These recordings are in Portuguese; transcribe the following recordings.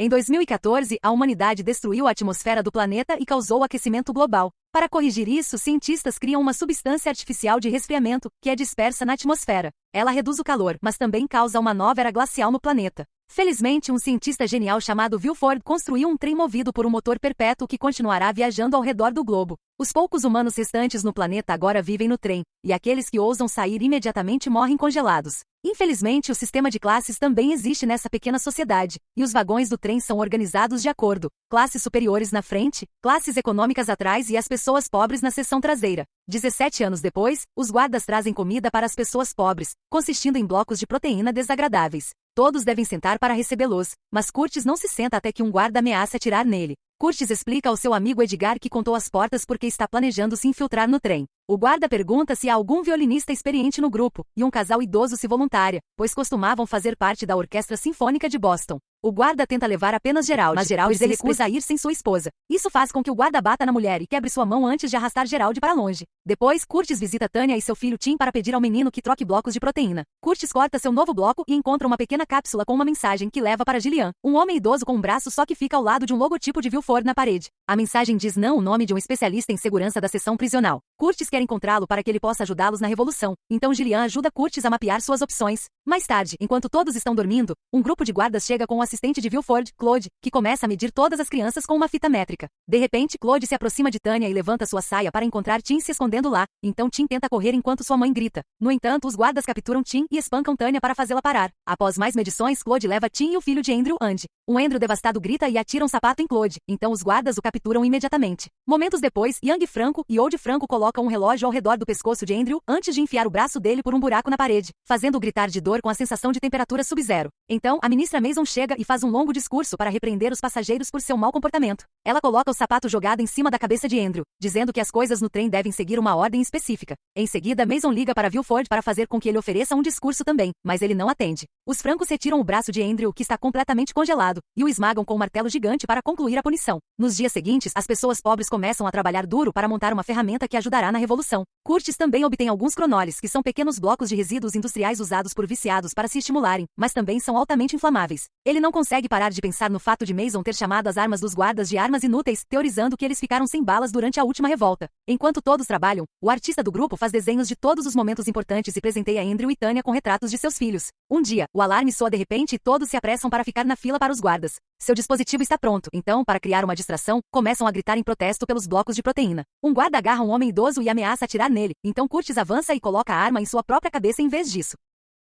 Em 2014, a humanidade destruiu a atmosfera do planeta e causou aquecimento global. Para corrigir isso, cientistas criam uma substância artificial de resfriamento, que é dispersa na atmosfera. Ela reduz o calor, mas também causa uma nova era glacial no planeta. Felizmente, um cientista genial chamado Wilford construiu um trem movido por um motor perpétuo que continuará viajando ao redor do globo. Os poucos humanos restantes no planeta agora vivem no trem, e aqueles que ousam sair imediatamente morrem congelados. Infelizmente, o sistema de classes também existe nessa pequena sociedade, e os vagões do trem são organizados de acordo. Classes superiores na frente, classes econômicas atrás e as pessoas pobres na seção traseira. 17 anos depois, os guardas trazem comida para as pessoas pobres, consistindo em blocos de proteína desagradáveis. Todos devem sentar para recebê-los, mas Curtis não se senta até que um guarda ameace atirar nele. Curtis explica ao seu amigo Edgar que contou as portas porque está planejando se infiltrar no trem. O guarda pergunta se há algum violinista experiente no grupo, e um casal idoso se voluntária, pois costumavam fazer parte da Orquestra Sinfônica de Boston. O guarda tenta levar apenas Gerald, mas Gerald se recusa a ir sem sua esposa. Isso faz com que o guarda bata na mulher e quebre sua mão antes de arrastar Gerald para longe. Depois, Curtis visita Tanya e seu filho Tim para pedir ao menino que troque blocos de proteína. Curtis corta seu novo bloco e encontra uma pequena cápsula com uma mensagem que leva para Gillian, um homem idoso com um braço só que fica ao lado de um logotipo de Wilford na parede. A mensagem diz não o nome de um especialista em segurança da seção prisional. Curtis quer encontrá-lo para que ele possa ajudá-los na revolução, então Gillian ajuda Curtis a mapear suas opções. Mais tarde, enquanto todos estão dormindo, um grupo de guardas chega com o assistente de Wilford, Claude, que começa a medir todas as crianças com uma fita métrica. De repente, Claude se aproxima de Tanya e levanta sua saia para encontrar Tim se escondendo lá, então Tim tenta correr enquanto sua mãe grita. No entanto, os guardas capturam Tim e espancam Tanya para fazê-la parar. Após mais medições, Claude leva Tim e o filho de Andrew, Andy. Um Andrew devastado grita e atira um sapato em Claude, então os guardas o capturam imediatamente. Momentos depois, Young Franco e Old Franco colocam um relógio ao redor do pescoço de Andrew antes de enfiar o braço dele por um buraco na parede, fazendo-o gritar de dor com a sensação de temperatura sub-zero. Então, a ministra Mason chega e faz um longo discurso para repreender os passageiros por seu mau comportamento. Ela coloca o sapato jogado em cima da cabeça de Andrew, dizendo que as coisas no trem devem seguir uma ordem específica. Em seguida, Mason liga para Wilford para fazer com que ele ofereça um discurso também, mas ele não atende. Os francos retiram o braço de Andrew, que está completamente congelado, e o esmagam com um martelo gigante para concluir a punição. Nos dias seguintes, as pessoas pobres começam a trabalhar duro para montar uma ferramenta que ajudará na revolução. Curtis também obtém alguns cronoles, que são pequenos blocos de resíduos industriais usados por viciados para se estimularem, mas também são altamente inflamáveis. Ele não consegue parar de pensar no fato de Mason ter chamado as armas dos guardas de armas inúteis, teorizando que eles ficaram sem balas durante a última revolta. Enquanto todos trabalham, o artista do grupo faz desenhos de todos os momentos importantes e presenteia Andrew e Tanya com retratos de seus filhos. Um dia, o alarme soa de repente e todos se apressam para ficar na fila para os guardas. Seu dispositivo está pronto, então, para criar uma distração, começam a gritar em protesto pelos blocos de proteína. Um guarda agarra um homem idoso e ameaça atirar nele, então Curtis avança e coloca a arma em sua própria cabeça em vez disso.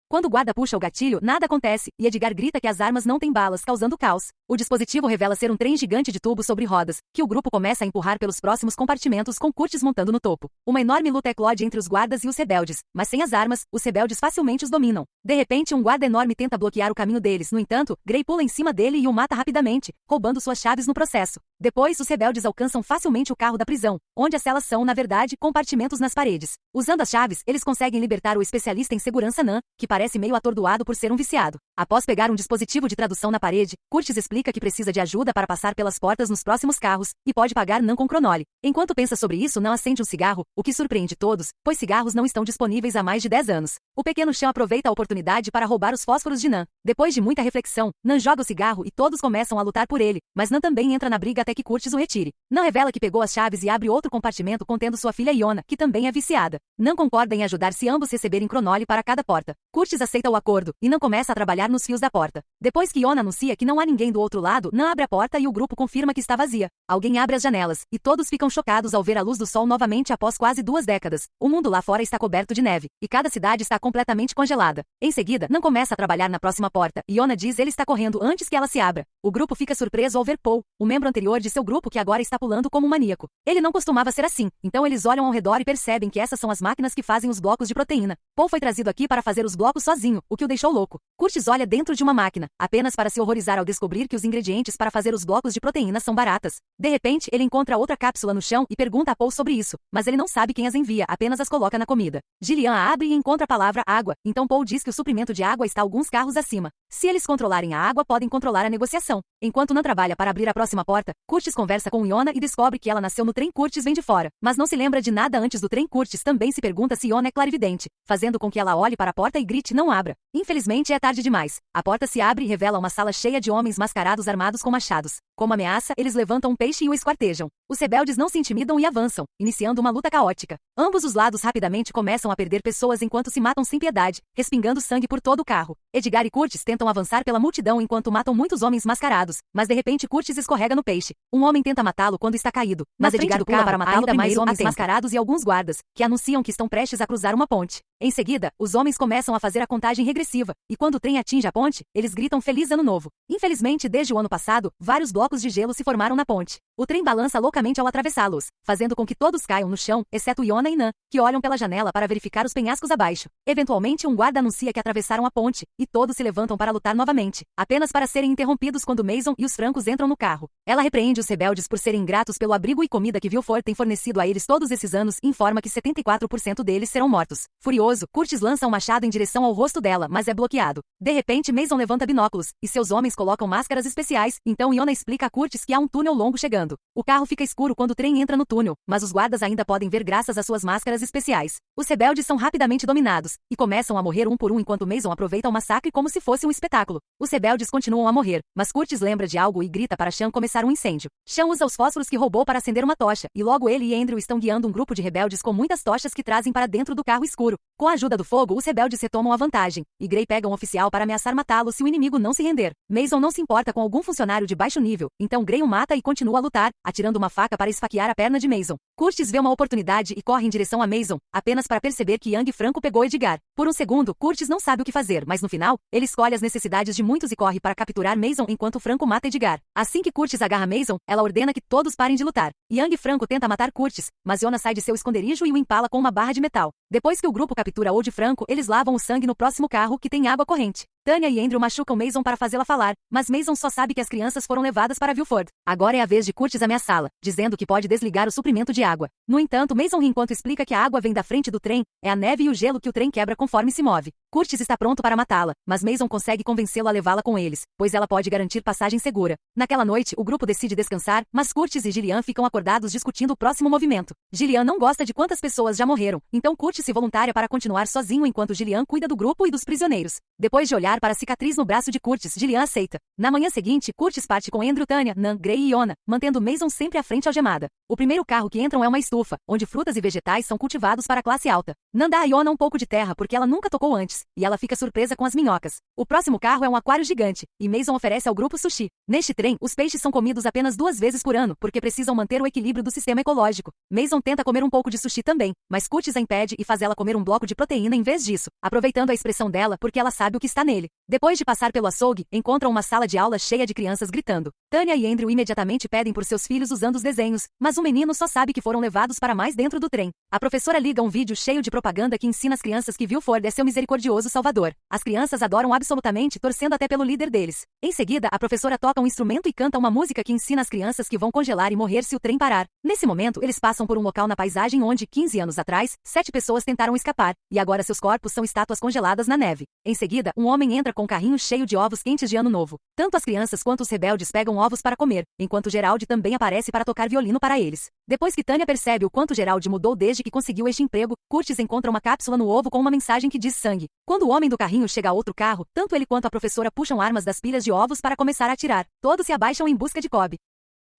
Quando o guarda puxa o gatilho, nada acontece, e Edgar grita que as armas não têm balas, causando caos. O dispositivo revela ser um trem gigante de tubo sobre rodas, que o grupo começa a empurrar pelos próximos compartimentos com Curtis montando no topo. Uma enorme luta eclode entre os guardas e os rebeldes, mas sem as armas, os rebeldes facilmente os dominam. De repente, um guarda enorme tenta bloquear o caminho deles, no entanto, Gray pula em cima dele e o mata rapidamente, roubando suas chaves no processo. Depois, os rebeldes alcançam facilmente o carro da prisão, onde as celas são, na verdade, compartimentos nas paredes. Usando as chaves, eles conseguem libertar o especialista em segurança Nan, que parece meio atordoado por ser um viciado. Após pegar um dispositivo de tradução na parede, Curtis explica que precisa de ajuda para passar pelas portas nos próximos carros, e pode pagar Nan com cronole. Enquanto pensa sobre isso, Nan acende um cigarro, o que surpreende todos, pois cigarros não estão disponíveis há mais de 10 anos. O pequeno Sean aproveita a oportunidade para roubar os fósforos de Nan. Depois de muita reflexão, Nan joga o cigarro e todos começam a lutar por ele, mas Nan também entra na briga até que Curtis o retire. Nan revela que pegou as chaves e abre outro compartimento contendo sua filha Iona, que também é viciada. Nan concorda em ajudar se ambos receberem cronole para cada porta. Curtis aceita o acordo, e Nan começa a trabalhar nos fios da porta. Depois que Iona anuncia que não há ninguém do outro lado, Nan abre a porta e o grupo confirma que está vazia. Alguém abre as janelas, e todos ficam chocados ao ver a luz do sol novamente após quase 2 décadas. O mundo lá fora está coberto de neve, e cada cidade está completamente congelada. Em seguida, Nan começa a trabalhar na próxima porta, e Iona diz ele está correndo antes que ela se abra. O grupo fica surpreso ao ver Paul, o membro anterior de seu grupo que agora está pulando como um maníaco. Ele não costumava ser assim, então eles olham ao redor e percebem que essas são as máquinas que fazem os blocos de proteína. Paul foi trazido aqui para fazer os blocos sozinho, o que o deixou louco. Curtis olha dentro de uma máquina, apenas para se horrorizar ao descobrir que os ingredientes para fazer os blocos de proteína são baratas. De repente, ele encontra outra cápsula no chão e pergunta a Paul sobre isso, mas ele não sabe quem as envia, apenas as coloca na comida. Gillian a abre e encontra a palavra água, então Paul diz que o suprimento de água está alguns carros acima. Se eles controlarem a água, podem controlar a negociação. Enquanto Nan trabalha para abrir a próxima porta, Curtis conversa com Iona e descobre que ela nasceu no trem. Curtis vem de fora, mas não se lembra de nada antes do trem. Curtis também se pergunta se Iona é clarividente, fazendo com que ela olhe para a porta e grite: não abra. Infelizmente é tarde demais. A porta se abre e revela uma sala cheia de homens mascarados armados com machados. Como ameaça, eles levantam um peixe e o esquartejam. Os rebeldes não se intimidam e avançam, iniciando uma luta caótica. Ambos os lados rapidamente começam a perder pessoas enquanto se matam sem piedade, respingando sangue por todo o carro. Edgar e Curtis tentam avançar pela multidão enquanto matam muitos homens mascarados, mas de repente Curtis escorrega no peixe. Um homem tenta matá-lo quando está caído, mas Edgar pula para matá-lo ainda mais homens mascarados e alguns guardas, que anunciam que estão prestes a cruzar uma ponte. Em seguida, os homens começam a fazer a contagem regressiva, e quando o trem atinge a ponte, eles gritam Feliz Ano Novo. Infelizmente, desde o ano passado, vários blocos de gelo se formaram na ponte. O trem balança loucamente ao atravessá-los, fazendo com que todos caiam no chão, exceto Iona e Nan, que olham pela janela para verificar os penhascos abaixo. Eventualmente, um guarda anuncia que atravessaram a ponte, e todos se levantam para lutar novamente, apenas para serem interrompidos quando Mason e os francos entram no carro. Ela repreende os rebeldes por serem ingratos pelo abrigo e comida que Villefort tem fornecido a eles todos esses anos e informa que 74% deles serão mortos. Furioso, Curtis lança um machado em direção ao rosto dela, mas é bloqueado. De repente, Mason levanta binóculos, e seus homens colocam máscaras especiais, então Iona explica a Curtis que há um túnel longo chegando. O carro fica escuro quando o trem entra no túnel, mas os guardas ainda podem ver graças às suas máscaras especiais. Os rebeldes são rapidamente dominados, e começam a morrer um por um enquanto Mason aproveita o massacre como se fosse um espetáculo. Os rebeldes continuam a morrer, mas Curtis lembra de algo e grita para Sean começar um incêndio. Sean usa os fósforos que roubou para acender uma tocha, e logo ele e Andrew estão guiando um grupo de rebeldes com muitas tochas que trazem para dentro do carro escuro. Com a ajuda do fogo, os rebeldes retomam a vantagem, e Gray pega um oficial para ameaçar matá-lo se o inimigo não se render. Mason não se importa com algum funcionário de baixo nível, então Gray o mata e continua a lutar, atirando uma faca para esfaquear a perna de Mason. Curtis vê uma oportunidade e corre em direção a Mason, apenas para perceber que Yang Franco pegou Edgar. Por um segundo, Curtis não sabe o que fazer, mas no final, ele escolhe as necessidades de muitos e corre para capturar Mason enquanto Franco mata Edgar. Assim que Curtis agarra Mason, ela ordena que todos parem de lutar. Yang Franco tenta matar Curtis, mas Iona sai de seu esconderijo e o empala com uma barra de metal. Depois que o grupo captura Old Franco, eles lavam o sangue no próximo carro que tem água corrente. Tanya e Andrew machucam Mason para fazê-la falar, mas Mason só sabe que as crianças foram levadas para Villefort. Agora é a vez de Curtis ameaçá-la, dizendo que pode desligar o suprimento de água. No entanto, Mason ri enquanto explica que a água vem da frente do trem, é a neve e o gelo que o trem quebra conforme se move. Curtis está pronto para matá-la, mas Mason consegue convencê-lo a levá-la com eles, pois ela pode garantir passagem segura. Naquela noite, o grupo decide descansar, mas Curtis e Gillian ficam acordados discutindo o próximo movimento. Gillian não gosta de quantas pessoas já morreram, então Curtis se voluntária para continuar sozinho enquanto Gillian cuida do grupo e dos prisioneiros. Depois de olhar para a cicatriz no braço de Curtis, Gillian aceita. Na manhã seguinte, Curtis parte com Andrew, Tanya, Nan, Gray e Iona, mantendo Mason sempre à frente algemada. O primeiro carro que entram é uma estufa, onde frutas e vegetais são cultivados para a classe alta. Nan dá a Iona um pouco de terra porque ela nunca tocou antes, e ela fica surpresa com as minhocas. O próximo carro é um aquário gigante, e Mason oferece ao grupo sushi. Neste trem, os peixes são comidos apenas 2 vezes por ano, porque precisam manter o equilíbrio do sistema ecológico. Mason tenta comer um pouco de sushi também, mas Curtis a impede e faz ela comer um bloco de proteína em vez disso, aproveitando a expressão dela porque ela sabe o que está nele. Depois de passar pelo açougue, encontram uma sala de aula cheia de crianças gritando. Tanya e Andrew imediatamente pedem por seus filhos usando os desenhos, mas o menino só sabe que foram levados para mais dentro do trem. A professora liga um vídeo cheio de propaganda que ensina as crianças que Villefort é seu misericordioso salvador. As crianças adoram absolutamente, torcendo até pelo líder deles. Em seguida, a professora toca um instrumento e canta uma música que ensina as crianças que vão congelar e morrer se o trem parar. Nesse momento, eles passam por um local na paisagem onde, 15 anos atrás, 7 pessoas tentaram escapar, e agora seus corpos são estátuas congeladas na neve. Em seguida, um homem entra com um carrinho cheio de ovos quentes de ano novo. Tanto as crianças quanto os rebeldes pegam ovos para comer, enquanto Gerald também aparece para tocar violino para eles. Depois que Tanya percebe o quanto Gerald mudou desde que conseguiu este emprego, Curtis encontra uma cápsula no ovo com uma mensagem que diz sangue. Quando o homem do carrinho chega a outro carro, tanto ele quanto a professora puxam armas das pilhas de ovos para começar a atirar. Todos se abaixam em busca de Cobb.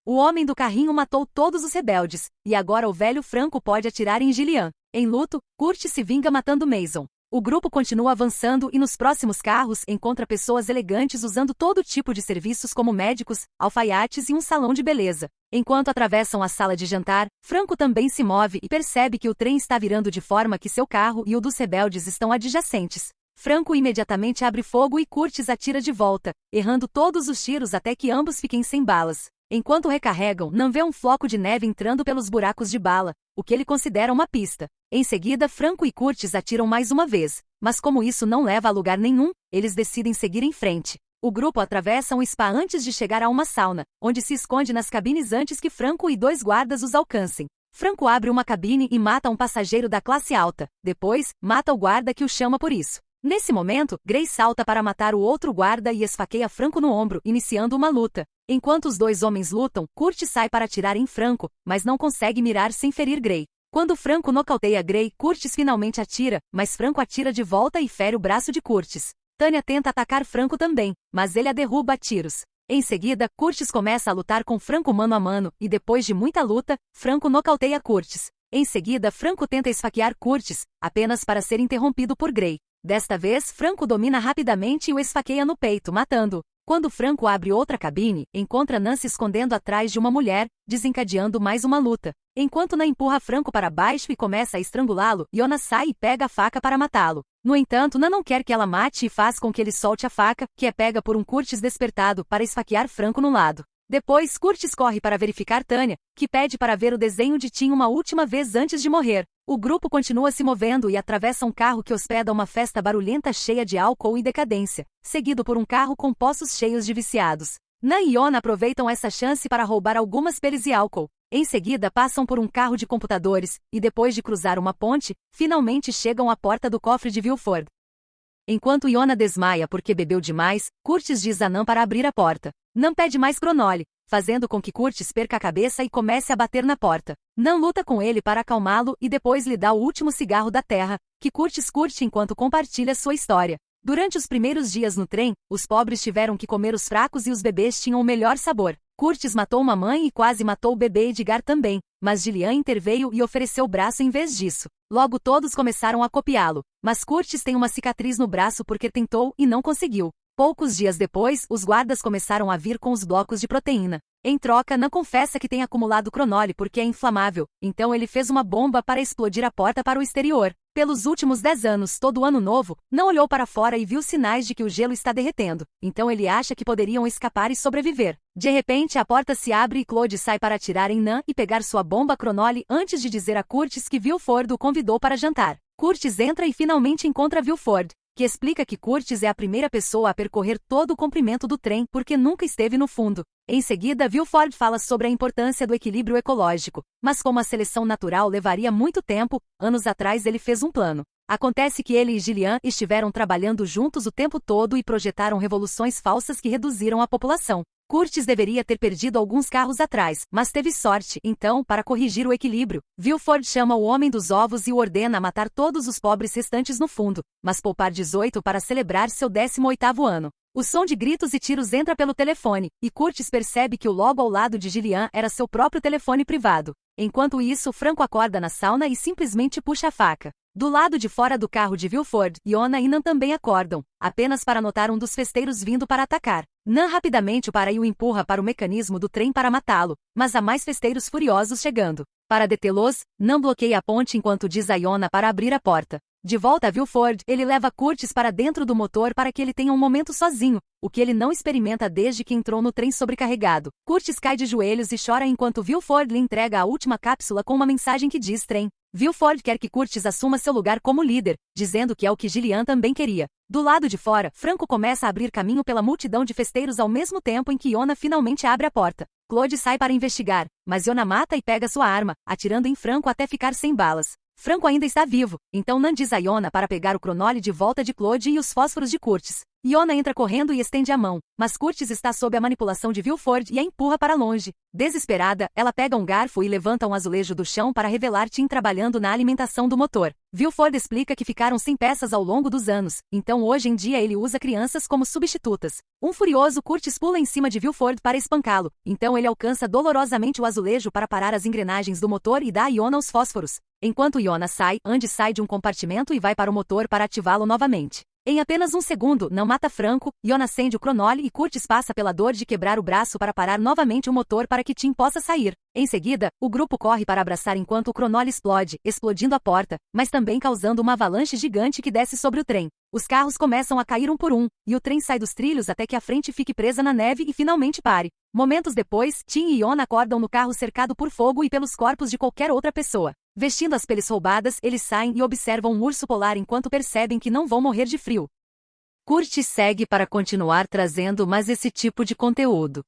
O homem do carrinho matou todos os rebeldes, e agora o velho Franco pode atirar em Gillian. Em luto, Curtis se vinga matando Mason. O grupo continua avançando e nos próximos carros encontra pessoas elegantes usando todo tipo de serviços como médicos, alfaiates e um salão de beleza. Enquanto atravessam a sala de jantar, Franco também se move e percebe que o trem está virando de forma que seu carro e o dos rebeldes estão adjacentes. Franco imediatamente abre fogo e Curtis atira de volta, errando todos os tiros até que ambos fiquem sem balas. Enquanto recarregam, Nan vê um floco de neve entrando pelos buracos de bala, o que ele considera uma pista. Em seguida, Franco e Curtis atiram mais uma vez, mas como isso não leva a lugar nenhum, eles decidem seguir em frente. O grupo atravessa um spa antes de chegar a uma sauna, onde se esconde nas cabines antes que Franco e 2 guardas os alcancem. Franco abre uma cabine e mata um passageiro da classe alta. Depois, mata o guarda que o chama por isso. Nesse momento, Gray salta para matar o outro guarda e esfaqueia Franco no ombro, iniciando uma luta. Enquanto os dois homens lutam, Curtis sai para atirar em Franco, mas não consegue mirar sem ferir Gray. Quando Franco nocauteia Gray, Curtis finalmente atira, mas Franco atira de volta e fere o braço de Curtis. Tanya tenta atacar Franco também, mas ele a derruba a tiros. Em seguida, Curtis começa a lutar com Franco mano a mano, e depois de muita luta, Franco nocauteia Curtis. Em seguida, Franco tenta esfaquear Curtis, apenas para ser interrompido por Gray. Desta vez, Franco domina rapidamente e o esfaqueia no peito, matando-o. Quando Franco abre outra cabine, encontra Nancy escondendo atrás de uma mulher, desencadeando mais uma luta. Enquanto Nan empurra Franco para baixo e começa a estrangulá-lo, Yona sai e pega a faca para matá-lo. No entanto, Nan não quer que ela mate e faz com que ele solte a faca, que é pega por um Curtis despertado, para esfaquear Franco no lado. Depois, Curtis corre para verificar Tanya, que pede para ver o desenho de Tim uma última vez antes de morrer. O grupo continua se movendo e atravessa um carro que hospeda uma festa barulhenta cheia de álcool e decadência, seguido por um carro com poços cheios de viciados. Nan e Yona aproveitam essa chance para roubar algumas peles e álcool. Em seguida, passam por um carro de computadores, e depois de cruzar uma ponte, finalmente chegam à porta do cofre de Vilford. Enquanto Yona desmaia porque bebeu demais, Curtis diz a Nan para abrir a porta. Nan pede mais cronole, fazendo com que Curtis perca a cabeça e comece a bater na porta. Nan luta com ele para acalmá-lo e depois lhe dá o último cigarro da terra, que Curtis curte enquanto compartilha sua história. Durante os primeiros dias no trem, os pobres tiveram que comer os fracos e os bebês tinham o melhor sabor. Curtis matou uma mãe e quase matou o bebê Edgar também, mas Gillian interveio e ofereceu o braço em vez disso. Logo todos começaram a copiá-lo, mas Curtis tem uma cicatriz no braço porque tentou e não conseguiu. Poucos dias depois, os guardas começaram a vir com os blocos de proteína. Em troca, Nan confessa que tem acumulado cronole porque é inflamável, então ele fez uma bomba para explodir a porta para o exterior. Pelos últimos 10 anos, todo ano novo, Nan olhou para fora e viu sinais de que o gelo está derretendo, então ele acha que poderiam escapar e sobreviver. De repente, a porta se abre e Claude sai para atirar em Nan e pegar sua bomba cronole antes de dizer a Curtis que Vilford o convidou para jantar. Curtis entra e finalmente encontra Vilford, que explica que Curtis é a primeira pessoa a percorrer todo o comprimento do trem porque nunca esteve no fundo. Em seguida, Vilford fala sobre a importância do equilíbrio ecológico, mas como a seleção natural levaria muito tempo, anos atrás ele fez um plano. Acontece que ele e Gillian estiveram trabalhando juntos o tempo todo e projetaram revoluções falsas que reduziram a população. Curtis deveria ter perdido alguns carros atrás, mas teve sorte, então, para corrigir o equilíbrio, Vilford chama o Homem dos Ovos e o ordena matar todos os pobres restantes no fundo, mas poupar 18 para celebrar seu 18º ano. O som de gritos e tiros entra pelo telefone, e Curtis percebe que o logo ao lado de Gillian era seu próprio telefone privado. Enquanto isso, Franco acorda na sauna e simplesmente puxa a faca. Do lado de fora do carro de Vilford, Yona e Nan também acordam, apenas para notar um dos festeiros vindo para atacar. Nan rapidamente o para e o empurra para o mecanismo do trem para matá-lo, mas há mais festeiros furiosos chegando. Para detê-los, Nan bloqueia a ponte enquanto diz a Yona para abrir a porta. De volta a Vilford, ele leva Curtis para dentro do motor para que ele tenha um momento sozinho, o que ele não experimenta desde que entrou no trem sobrecarregado. Curtis cai de joelhos e chora enquanto Vilford lhe entrega a última cápsula com uma mensagem que diz trem. Vilford quer que Curtis assuma seu lugar como líder, dizendo que é o que Gillian também queria. Do lado de fora, Franco começa a abrir caminho pela multidão de festeiros ao mesmo tempo em que Yona finalmente abre a porta. Claude sai para investigar, mas Yona mata e pega sua arma, atirando em Franco até ficar sem balas. Franco ainda está vivo, então Nan diz a Yona para pegar o cronole de volta de Claude e os fósforos de Curtis. Yona entra correndo e estende a mão, mas Curtis está sob a manipulação de Vilford e a empurra para longe. Desesperada, ela pega um garfo e levanta um azulejo do chão para revelar Tim trabalhando na alimentação do motor. Vilford explica que ficaram sem peças ao longo dos anos, então hoje em dia ele usa crianças como substitutas. Um furioso Curtis pula em cima de Vilford para espancá-lo, então ele alcança dolorosamente o azulejo para parar as engrenagens do motor e dá a Yona os fósforos. Enquanto Yona sai, Andy sai de um compartimento e vai para o motor para ativá-lo novamente. Em apenas um segundo, não mata Franco, Yona acende o cronole e Curtis passa pela dor de quebrar o braço para parar novamente o motor para que Tim possa sair. Em seguida, o grupo corre para abraçar enquanto o cronole explode, explodindo a porta, mas também causando uma avalanche gigante que desce sobre o trem. Os carros começam a cair um por um, e o trem sai dos trilhos até que a frente fique presa na neve e finalmente pare. Momentos depois, Tim e Yona acordam no carro cercado por fogo e pelos corpos de qualquer outra pessoa. Vestindo as peles roubadas, eles saem e observam um urso polar enquanto percebem que não vão morrer de frio. Curtis segue para continuar trazendo mais esse tipo de conteúdo.